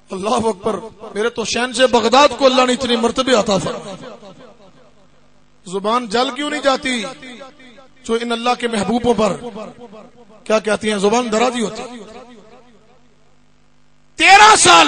اللہ اکبر. میرے تو شہنشاہ بغداد کو اللہ نے اتنی مرتبے عطا فرمائے. زبان جل کیوں نہیں جاتی جو ان اللہ کے محبوبوں پر کیا کہتی ہیں, زبان درازی ہوتی. 13 سال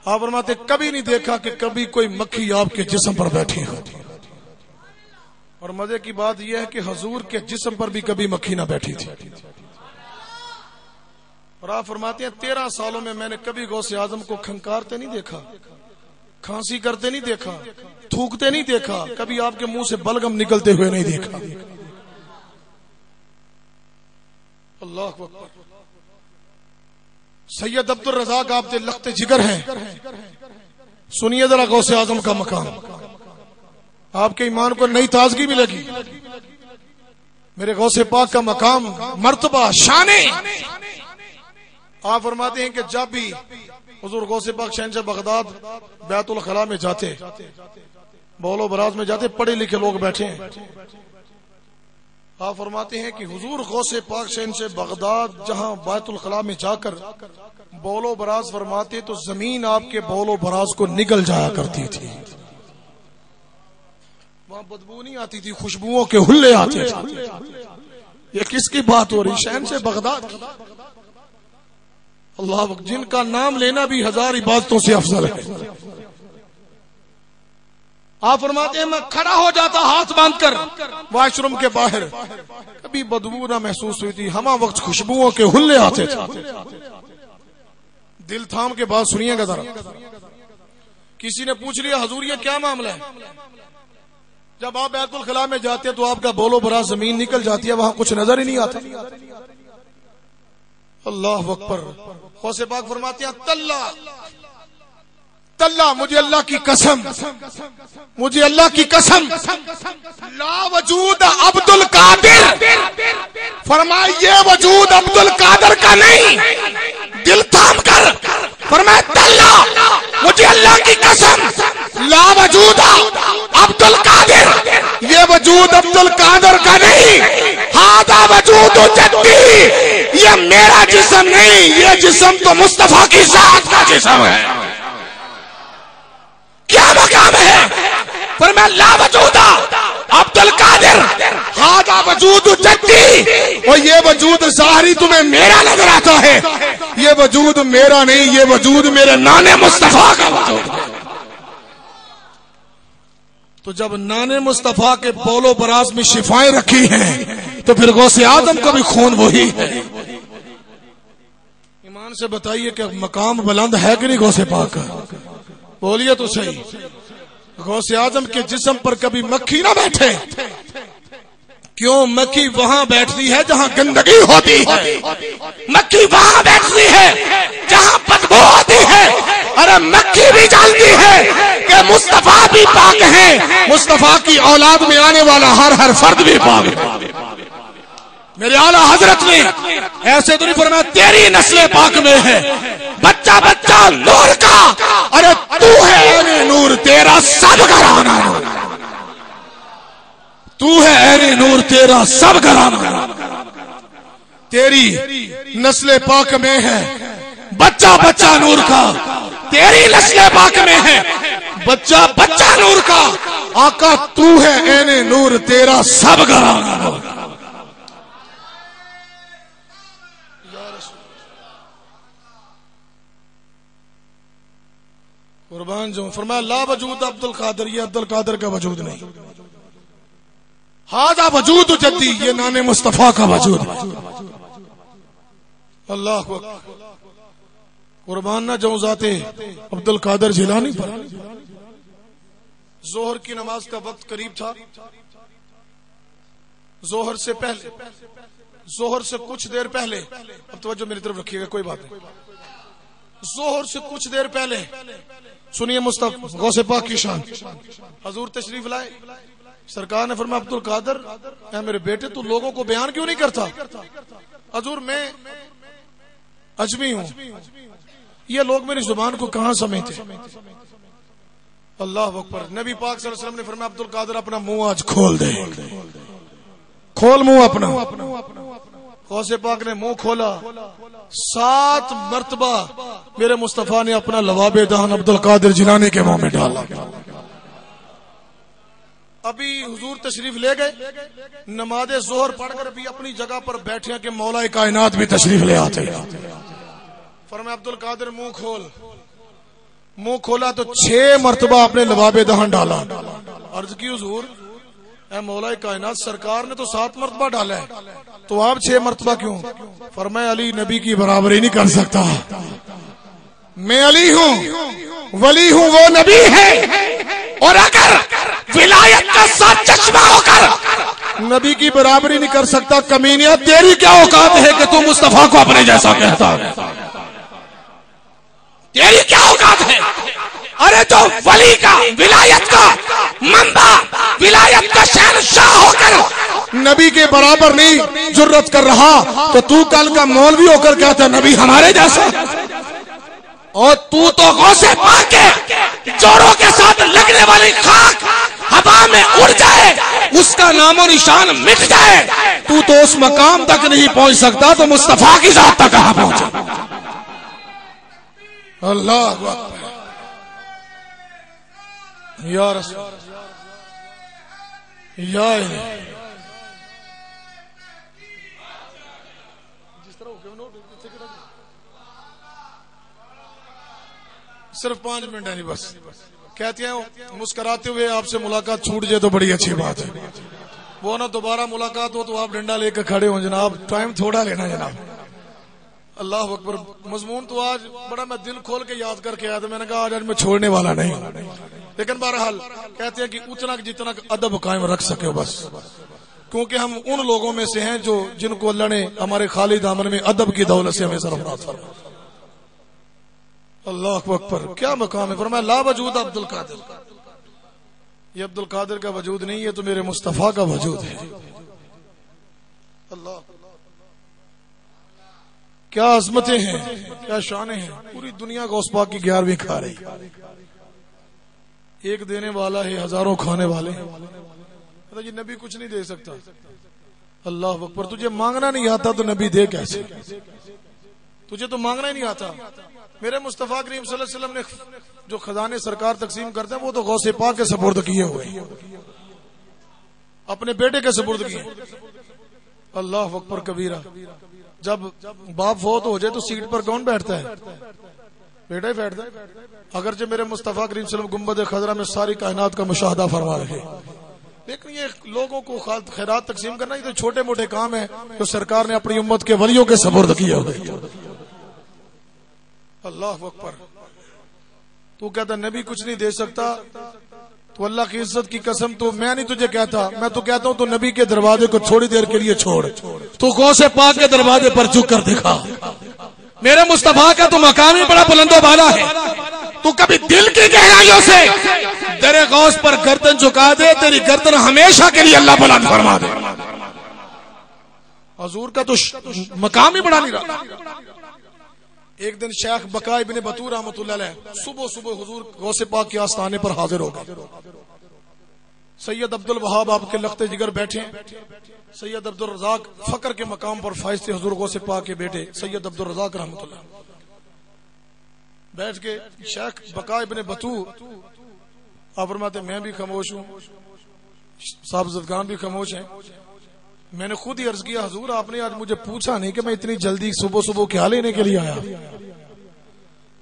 آپ فرماتے کبھی نہیں دیکھا کہ کبھی کوئی مکھی آپ کے جسم پر بیٹھی ہو. اور مزے کی بات یہ ہے کہ حضور کے جسم پر بھی کبھی مکھی نہ بیٹھی تھی. اور آپ فرماتے ہیں 13 سالوں میں نے کبھی غوث اعظم کو کھنکارتے نہیں دیکھا, کھانسی کرتے نہیں دیکھا, تھوکتے نہیں دیکھا, کبھی آپ کے منہ سے بلغم نکلتے ہوئے نہیں دیکھا. اللہ اکبر. سید عبد الرزاق آپ کے لخت جگر ہیں. سنیے ذرا غوث اعظم کا مقام, آپ کے ایمان کو نئی تازگی ملے گی. میرے غوث پاک کا مقام, مرتبہ, شانے. آپ فرماتے ہیں کہ جب بھی حضور غوث پاک شہنشاہ بغداد بیت الخلاء میں جاتے, بول و براز میں جاتے, پڑھے لکھے لوگ بیٹھے ہیں. آپ فرماتے ہیں کہ حضور غوث پاک شہنشاہ بغداد جہاں بیت الخلاء میں جا کر بول و براز فرماتے تو زمین آپ کے بول و براز کو نگل جایا کرتی تھی. وہاں بدبو نہیں آتی تھی, خوشبوؤں کے ہلے آتے تھے. یہ کس کی بات ہو رہی؟ شہنشاہ بغداد. اللہ جن کا نام لینا بھی 1000 عبادتوں سے افضل ہے. آپ فرماتے ہیں میں کھڑا ہو جاتا ہاتھ باندھ کر واش روم کے باہر, کبھی بدبو نہ محسوس ہوئی تھی. ہمہ وقت خوشبوؤں کے ہلے آتے تھے. دل تھام کے بات سنیے گا ذرا. کسی نے پوچھ لیا حضور یہ کیا معاملہ ہے؟ جب آپ بیت الخلاء میں جاتے ہیں تو آپ کا بولو برا زمین نکل جاتی ہے, وہاں کچھ نظر ہی نہیں آتا. اللہ اکبر. غوث پاک فرماتے ہیں تاللہ مجھے اللہ کی قسم, مجھے اللہ کی قسم, لا وجود عبد القادر, فرمایا یہ وجود عبد القادر کا نہیں. دل تھام کر فرمایا تاللہ مجھے اللہ کی قسم, لا وجود عبد القادر, یہ وجود عبد القادر کا نہیں. ہذا وجود جدی, یہ میرا جسم نہیں, یہ جسم تو مصطفیٰ کی ذات کا جسم ہے. کیا مقام ہے؟ فرمایا لا وجود عبد القادر, ہذا وجود جدی, اور یہ وجود ظاہری تمہیں میرا نظر آتا ہے, یہ وجود میرا نہیں, یہ وجود میرے نانے مصطفیٰ کا وجود ہے. تو جب نانے مصطفیٰ کے بول و براز میں شفائیں رکھی ہیں تو پھر غوث اعظم کا بھی خون وہی ہے. ایمان سے بتائیے کہ مقام بلند ہے کہ نہیں غوث پاک کا؟ بولیے تو صحیح. غوث اعظم کے جسم پر کبھی مکھی نہ بیٹھے. کیوں؟ مکھی وہاں بیٹھتی ہے جہاں گندگی ہوتی ہے, مکھی وہاں بیٹھتی ہے جہاں بدبو ہوتی ہے. ارے مکھی بھی جانتی ہے کہ مصطفیٰ بھی پاک ہے, مصطفیٰ کی اولاد میں آنے والا ہر فرد بھی پاک ہے. میرے اعلیٰ حضرت نے ایسے تو نہیں فرمایا تیری نسل پاک میں ہے, بچہ بچہ نور کا, ارے تو ہے اے نور تیرا سب گھرانہ, تو ہے اے نور تیرا سب گھرانہ. تیری نسل پاک میں ہے بچہ بچہ نور کا, تیری نسل پاک میں ہے بچہ بچہ نور کا. آقا تو ہے اے نور تیرا سب گھرانہ. قربان جو فرمایا لا وجود عبد القادر, یہ عبد القادر کا وجود نہیں. ہذا وجود جدی, یہ نانے مصطفیٰ کا وجود ہے. اللہ قربان نہ جو ذات عبد القادر جیلانی پر. ظہر کی نماز کا وقت قریب تھا. ظہر سے پہلے, ظہر سے کچھ دیر پہلے, اب توجہ میری طرف رکھیے گا, کوئی بات نہیں. ظہر سے کچھ دیر پہلے سنیے مصطفیٰ غوث پاک کی شان. حضور تشریف لائے, سرکار نے فرمایا عبد القادر اے میرے بیٹے تو لوگوں کو بیان کیوں نہیں کرتا؟ حضور میں اجمی ہوں, یہ لوگ میری زبان کو کہاں سمجھتے. اللہ اکبر. نبی پاک صلی اللہ علیہ وسلم نے فرمایا عبد القادر اپنا منہ آج کھول دے, کھول منہ اپنا. غوث پاک نے منہ کھولا، 7 مرتبہ میرے مصطفیٰ نے اپنا لواب دہن عبد القادر جیلانی کے منہ میں ڈالا۔ ابھی حضور تشریف لے گئے، نماز ظہر پڑھ کر بھی اپنی جگہ پر بیٹھے کہ مولا کائنات بھی تشریف لے آتے۔ فرمایا عبد القادر منہ کھول، منہ کھولا تو 6 مرتبہ اپنے لواب دہن ڈالا۔ عرض کی حضور اے مولا کائنات سرکار نے تو 7 مرتبہ ڈالا ہے تو آپ 6 مرتبہ کیوں؟ فرمایا علی نبی کی برابری نہیں کر سکتا، میں علی ہوں، ولی ہوں، وہ نبی ہے، اور اگر ولایت کا 7 چشمہ ہو کر نبی کی برابری نہیں کر سکتا، کمینیا تیری کیا اوقات ہے کہ تو مصطفیٰ کو اپنے جیسا کہتا ہے؟ تیری کیا اوقات ہے؟ ارے جو ولی کا، ولایت کا منبع، ولایت کا شہنشاہ ہو کر نبی کے برابر نہیں جرت کر رہا تو کل کا مولوی ہو کر کہتا ہے نبی ہمارے جیسا، اور تو غوث پاک کے جوڑوں کے ساتھ لگنے والی خاک ہوا میں اڑ جائے، اس کا نام و نشان مٹ جائے، تو اس مقام تک نہیں پہنچ سکتا تو مصطفیٰ کی ذات تک کہاں پہنچے؟ اللہ اکبر یا رسول یا صرف 5 منٹ ہے نہیں بس، کہتے ہیں مسکراتے ہوئے آپ سے ملاقات چھوٹ جائے تو بڑی اچھی بات ہے، وہ نہ دوبارہ ملاقات ہو تو آپ ڈنڈا لے کر کھڑے ہوں جناب، ٹائم تھوڑا لینا جناب۔ اللہ اکبر، مضمون تو آج بڑا میں دل کھول کے یاد کر کے آیا تھا، میں نے کہا آج میں چھوڑنے والا نہیں، لیکن بہرحال کہتے ہیں کہ اتنا جتنا ادب قائم رکھ سکے ہو بس، کیونکہ ہم ان لوگوں میں سے ہیں جن کو اللہ نے ہمارے خالی دامن میں ادب کی دولت سے ہمیں سرفراز فرمایا۔ اللہ اکبر، کیا مقام ہے! فرمایا لا وجود عبد القادر، یہ عبد القادر کا وجود نہیں ہے تو میرے مصطفیٰ کا وجود ہے۔ اللہ، کیا عظمتیں ہیں، کیا شانیں ہیں! پوری دنیا غوث پاک کی 11ویں کھا رہی، ایک دینے والا ہے، ہزاروں کھانے والے ہیں، یہ نبی کچھ نہیں دے سکتا۔ اللہ اکبر، تجھے مانگنا نہیں آتا تو نبی دے کیسے؟ تجھے تو مانگنا ہی نہیں آتا۔ میرے مصطفیٰ کریم صلی اللہ علیہ وسلم نے جو خزانے سرکار تقسیم کرتے ہیں وہ تو غوث پاک کے سپرد کیے ہوئے، اپنے بیٹے کے سپرد کیے۔ اللہ اکبر کبیرہ، جب باپ فوت ہو جائے تو سیٹ پر کون بیٹھتا ہے؟ بیٹا ہی بیٹھتا ہے۔ اگرچہ میرے مصطفیٰ کریم صلی اللہ علیہ وسلم گنبد خضرا میں ساری کائنات کا مشاہدہ فرما رہے، لیکن یہ لوگوں کو خیرات تقسیم کرنا یہ تو چھوٹے موٹے کام ہیں جو سرکار نے اپنی امت کے ولیوں کے سپرد کیے ہوئے۔ اللہ اکبر، تو کہتا نبی کچھ نہیں دے سکتا تو اللہ کی عزت کی قسم، تو میں نہیں تجھے کہتا، میں تو کہتا ہوں تو نبی کے دروازے کو تھوڑی دیر کے لیے چھوڑ، تو غوث پاک کے دروازے پر جھک کر دکھا۔ میرے مصطفیٰ کا تو مقام ہی بڑا بلند و بالا ہے، تو کبھی دل کی گہرائیوں سے تیرے غوث پر گردن جھکا دے، تیری گردن ہمیشہ کے لیے اللہ بلند فرما دے۔ حضور کا تو مقام ہی بڑا نہیں رہا۔ ایک دن شیخ بقا ابن بطور رحمۃ اللہ علیہ صبح حضور غوث پاک کے آستانے پر حاضر ہو گئے۔ سید عبد الوہاب آپ کے لخت جگر بیٹھے، سید عبد الرزاق فقر کے مقام پر فائز تھے، حضور غوث پاک کے بیٹے سید عبد الرزاق رحمۃ اللہ بیٹھ کے شیخ بقا ابن بطور آپ فرماتے میں بھی خاموش ہوں، صاحب زدگان بھی خاموش ہیں۔ میں نے خود ہی عرض کیا حضور آپ نے آج مجھے پوچھا نہیں کہ میں اتنی جلدی صبح کیا لینے کے لیے آیا۔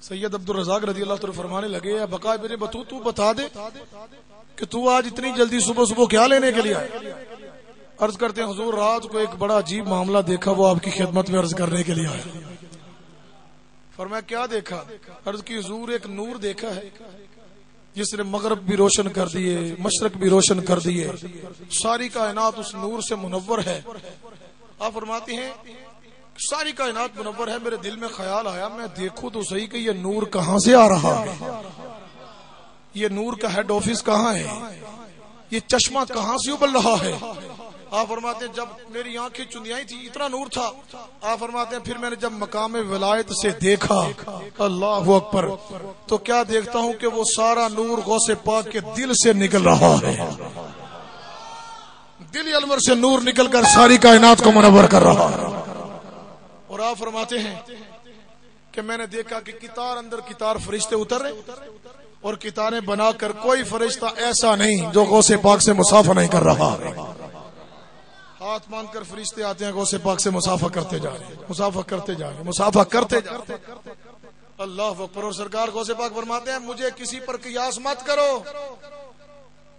سید عبد الرزاق رضی اللہ تعالی فرمانے لگے بقا ابن بطور تو بتا دے کہ تو آج اتنی جلدی صبح کیا لینے کے لیے آیا۔ عرض کرتے ہیں حضور رات کو ایک بڑا عجیب معاملہ دیکھا، وہ آپ کی خدمت میں عرض کرنے کے لیے آیا۔ فرمایا کیا دیکھا؟ عرض کی حضور ایک نور دیکھا ہے جس نے مغرب بھی روشن کر دیے، مشرق بھی روشن کر دیے، ساری کائنات اس نور سے منور ہے۔ آپ فرماتے ہیں ساری کائنات منور ہے، میرے دل میں خیال آیا میں دیکھوں تو صحیح کہ یہ نور کہاں سے آ رہا ہے، یہ نور کا ہیڈ آفس کہاں ہے، یہ چشمہ کہاں سے ابل رہا ہے۔ آپ فرماتے ہیں جب میری آنکھیں چندیائی تھی اتنا نور تھا۔ آپ فرماتے ہیں پھر میں نے جب مقام ولایت سے دیکھا، اللہ اکبر، تو کیا دیکھتا ہوں کہ وہ سارا نور غوث پاک کے دل سے نکل رہا ہے، دل انور سے نور نکل کر ساری کائنات کو منور کر رہا ہے۔ اور آپ فرماتے ہیں کہ میں نے دیکھا کہ کتار اندر کتار فرشتے اتر رہے اور کتاریں بنا کر کوئی فرشتہ ایسا نہیں جو غوث پاک سے مسافہ نہیں کر رہا. ہاتھ مان کر فرشتے آتے ہیں غوث پاک سے مسافہ کرتے جا رہے ہیں, مسافہ کرتے جا رہے ہیں, مسافہ کرتے جا رہے ہیں. اللہ اکبر. اور سرکار غوث پاک فرماتے ہیں مجھے کسی پر قیاس مت کرو,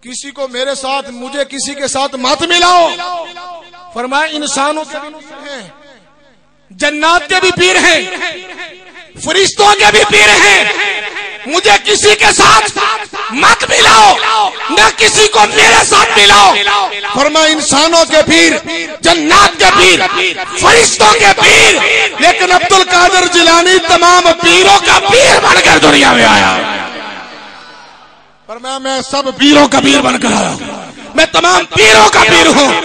کسی کو میرے ساتھ, مجھے کسی کے ساتھ مت ملاؤ. فرمایا انسانوں کے بھی پیر ہیں, جنات کے بھی پیر ہیں, فرشتوں کے بھی پیر ہیں, مجھے کسی کے ساتھ مت ملاؤ, نہ کسی کو میرے ساتھ ملاؤ. فرمایا انسانوں کے پیر, جنات کے پیر, فرشتوں کے پیر, لیکن عبد القادر جیلانی تمام پیروں کا پیر بن کر دنیا میں آیا. فرمایا میں سب پیروں کا پیر بن کر آیا, میں تمام پیروں کا پیر ہوں.